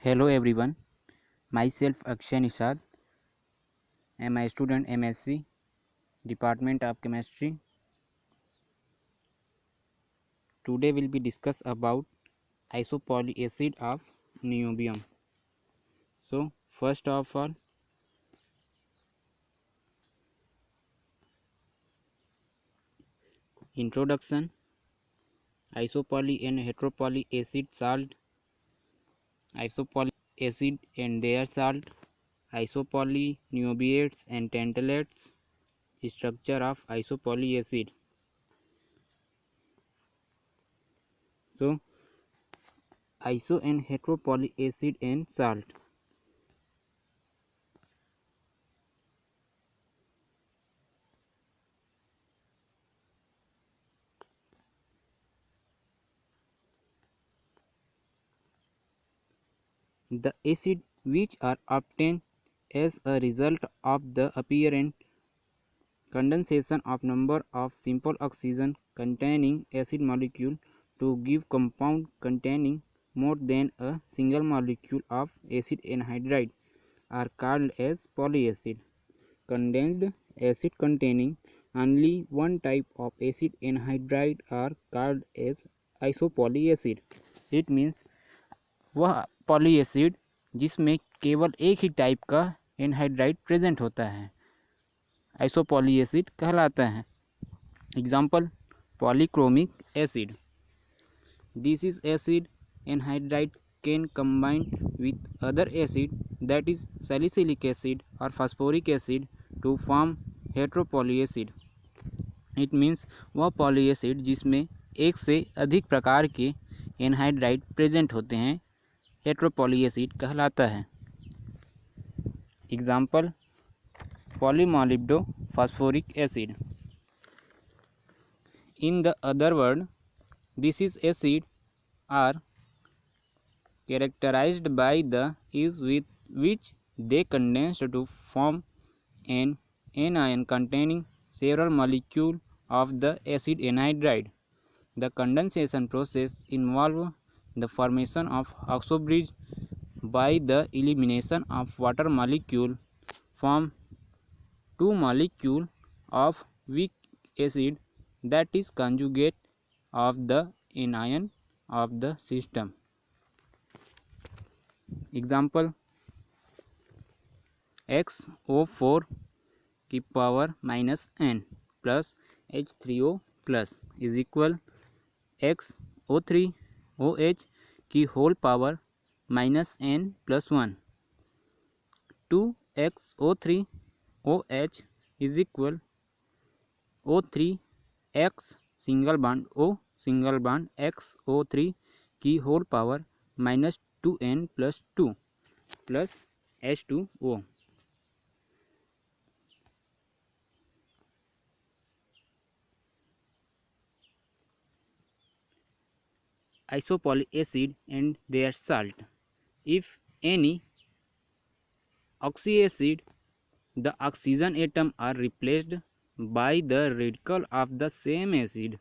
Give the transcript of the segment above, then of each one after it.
Hello everyone, myself Akshay Nishad. I am a student MSc, Department of Chemistry. Today will be discuss about isopolyacid of niobium. So first of all, introduction, isopoly and heteropolyacid salt, isopolyacid and their salt, isopolyniobiates and tantalate, structure of isopolyacid. So iso and heteropolyacid and salt. The acid which are obtained as a result of the apparent condensation of number of simple oxygen containing acid molecule to give compound containing more than a single molecule of acid anhydride are called as polyacid. Condensed acid containing only one type of acid anhydride are called as isopolyacid. It means वह polyacid जिसमें केवल एक ही type का anhydride present होता है isopolyacid कहलाता है. Example polychromic acid. This is acid anhydride can combine with other acid that is salicylic acid और phosphoric acid to form heteropolyacid. It means वह पॉलीएसिड जिसमें एक से अधिक प्रकार के एनहाइड्राइड प्रेजेंट होते हैं हेट्रोपॉलीएसिड कहलाता है. Example polymolybdo phosphoric acid. In the other word this is acid are characterized by the ease with which they condense to form an anion containing several molecules of the acid anhydride. The condensation process involves the formation of oxobridge by the elimination of water molecule from two molecule of weak acid that is conjugate of the anion of the system. Example XO4 की power -n plus H3O plus is equal XO3OH की whole power -n plus 1. 2XO3OH is equal O3X single bond O single bond XO3 की whole power -2n plus 2 plus H2O. Isopolyacid and their salt. If any oxyacid, the oxygen atom are replaced by the radical of the same acid.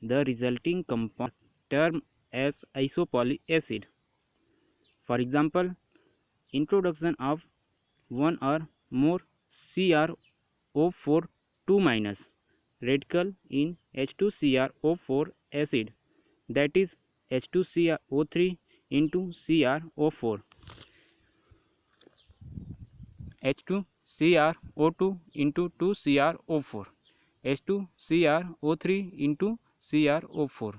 The resulting compound termed as isopolyacid. For example, introduction of one or more CrO4 2- radical in H2CrO4 acid, that is H2CrO3 into CrO4, H2CrO2 into 2CrO4, H2CrO3 into CrO4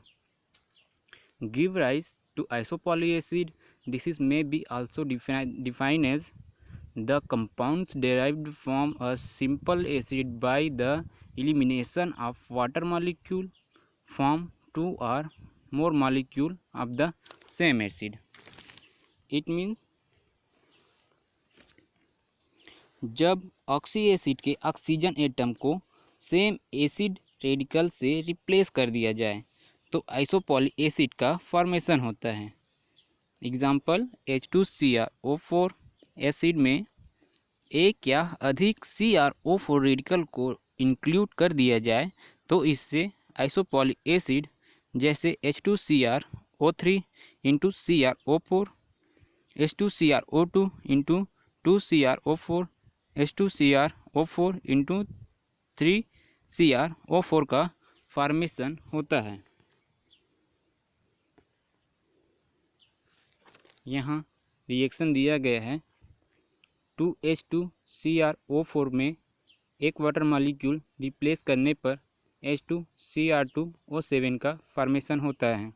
give rise to isopolyacid. This is may be also defined as the compounds derived from a simple acid by the elimination of water molecule from two or more molecule of the same acid. It means जब oxy acid के oxygen atom को same acid radical से replace कर दिया जाए तो आइसोपॉलीएसिड का formation होता है. एग्जाम्पल H2CrO4 एसिड में एक या अधिक CrO4 रेडिकल को इंक्लूड कर दिया जाए तो इससे आइसोपॉलीएसिड जैसे H2CrO3 into CrO4, H2CrO2 into 2CrO4 H2CrO4 into 3CrO4 का फॉर्मेशन होता है। यहाँ रिएक्शन दिया गया है 2H2CrO4 में एक वाटर मॉलिक्यूल रिप्लेस करने पर H2Cr2O7 का फॉर्मेशन होता है।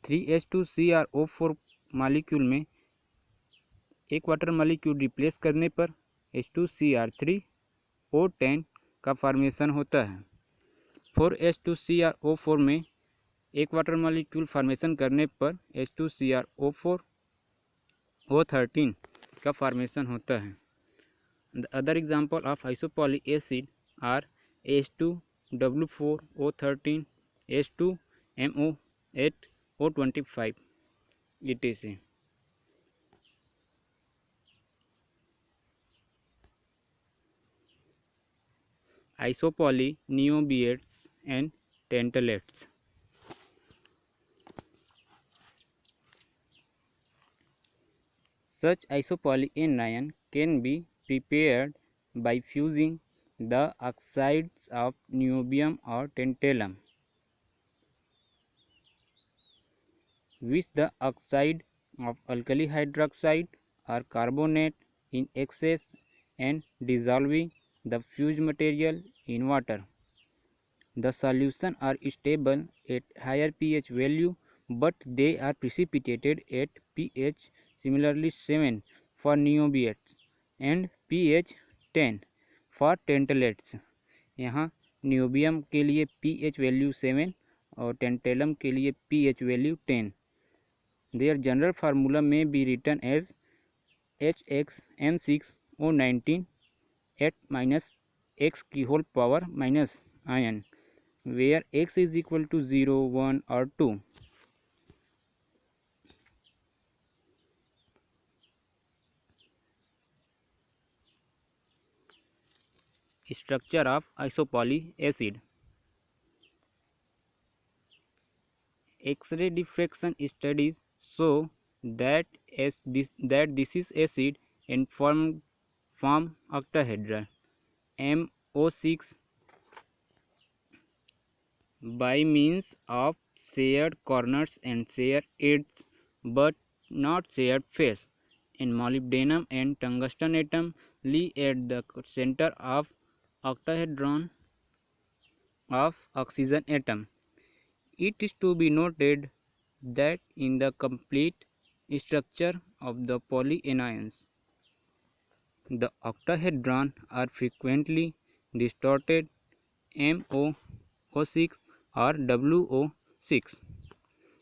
3H2CrO4 मॉलिक्यूल में एक वाटर मॉलिक्यूल रिप्लेस करने पर H2Cr3O10 का फॉर्मेशन होता है। 4H2CrO4 में एक वाटर मॉलिक्यूल फॉर्मेशन करने पर H2CrO4O13 का फॉर्मेशन होता है। The other example of isopoly acid are H2W4O13, H2MO8, O25 etc. Isopoly neobiates and tantalates. Such isopoly anion can be prepared by fusing the oxides of niobium or tantalum with the oxide of alkali hydroxide or carbonate in excess and dissolving the fused material in water. The solutions are stable at higher pH value, but they are precipitated at pH similarly 7 for neobiates and pH 10 for tantalates. यहाँ niobium के लिए pH value 7 और tantalum के लिए pH value 10. Their general formula may be written as HXM6O19 at minus x की whole power minus ion, where x is equal to 0, 1 or 2. Structure of isopoly acid. X-ray diffraction studies show that this is acid and form octahedral MO6 by means of shared corners and shared edges but not shared face, and molybdenum and tungsten atom lie at the center of octahedron of oxygen atom. It is to be noted that in the complete structure of the polyanions, the octahedron are frequently distorted MOO6 or WO6.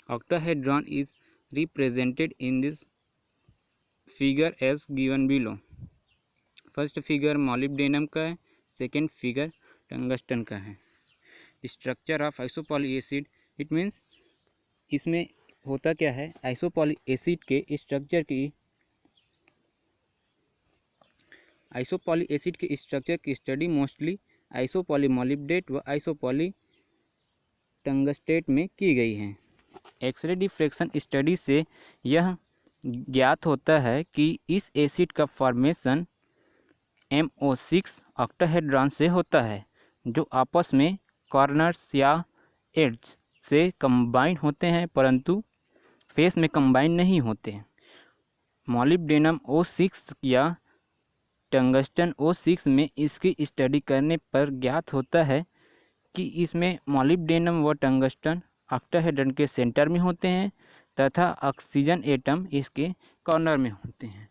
Octahedron is represented in this figure as given below. First figure molybdenum का है, second figure tungsten का है. Structure of isopoly acid, it means इसमें होता क्या है, isopoly acid के structure की स्टडी मोस्टली आइसोपॉली मॉलिब्डेट व आइसोपॉली टंगस्टेट में की गई है. एक्सरे डिफ्रैक्शन स्टडी से यह ज्ञात होता है कि इस एसिड का फॉर्मेशन MO6 ऑक्टाहेड्रॉन से होता है, जो आपस में कॉर्नर्स या एड्स से कंबाइन होते हैं परंतु फेस में कंबाइन नहीं होते. मॉलिब्डेनम O6 या टंगस्टन O6 में इसकी स्टडी करने पर ज्ञात होता है कि इसमें मॉलिब्डेनम व टंगस्टन ऑक्टाहेड्रॉन के सेंटर में होते हैं तथा ऑक्सीजन एटम इसके कॉर्नर में होते हैं.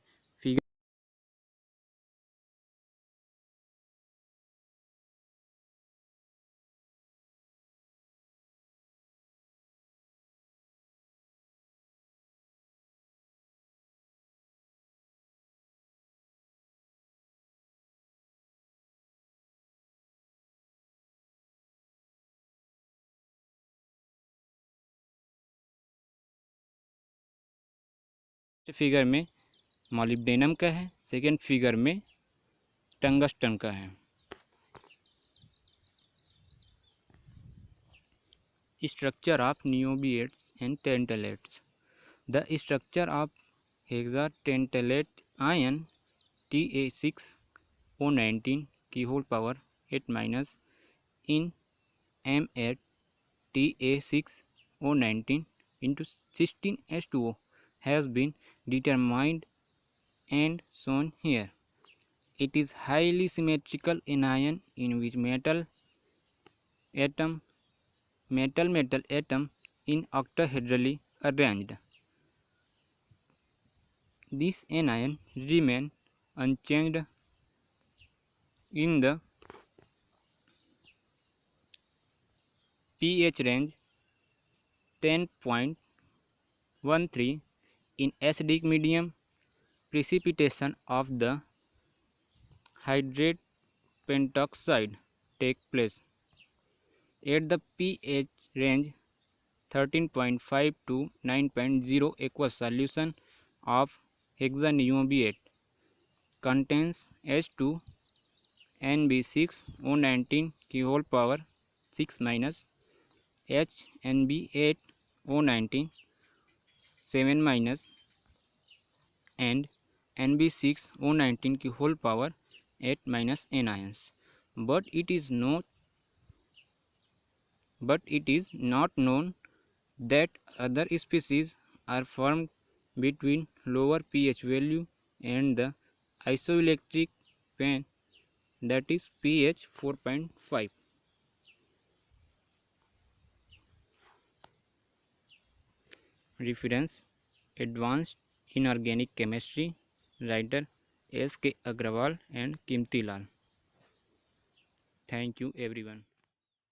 फिगर में मॉलिब्डेनम का है, सेकेंड फिगर में टंगस्टन का है. Structure of niobates and tantalates. The structure of hexatantalate ion Ta6O19 की whole power 8 minus in M8 Ta6O19 into 16H2O has been determined and shown here. It is highly symmetrical anion in which metal atom in octahedrally arranged. This anion remain unchanged in the pH range 10.13. In acidic medium, precipitation of the hydrate pentoxide take place. At the pH range 13.5 to 9.0, aqueous solution of hexaniumbiate contains H2 Nb6O19 की whole power 6 minus HNb8O19 7 minus and Nb6O19 की whole power 8 minus anions. But it is not known that other species are formed between lower pH value and the isoelectric plane, that is pH 4.5. Reference: Advanced Inorganic Chemistry, writer S. K. Agrawal and Kimti Lal. Thank you everyone.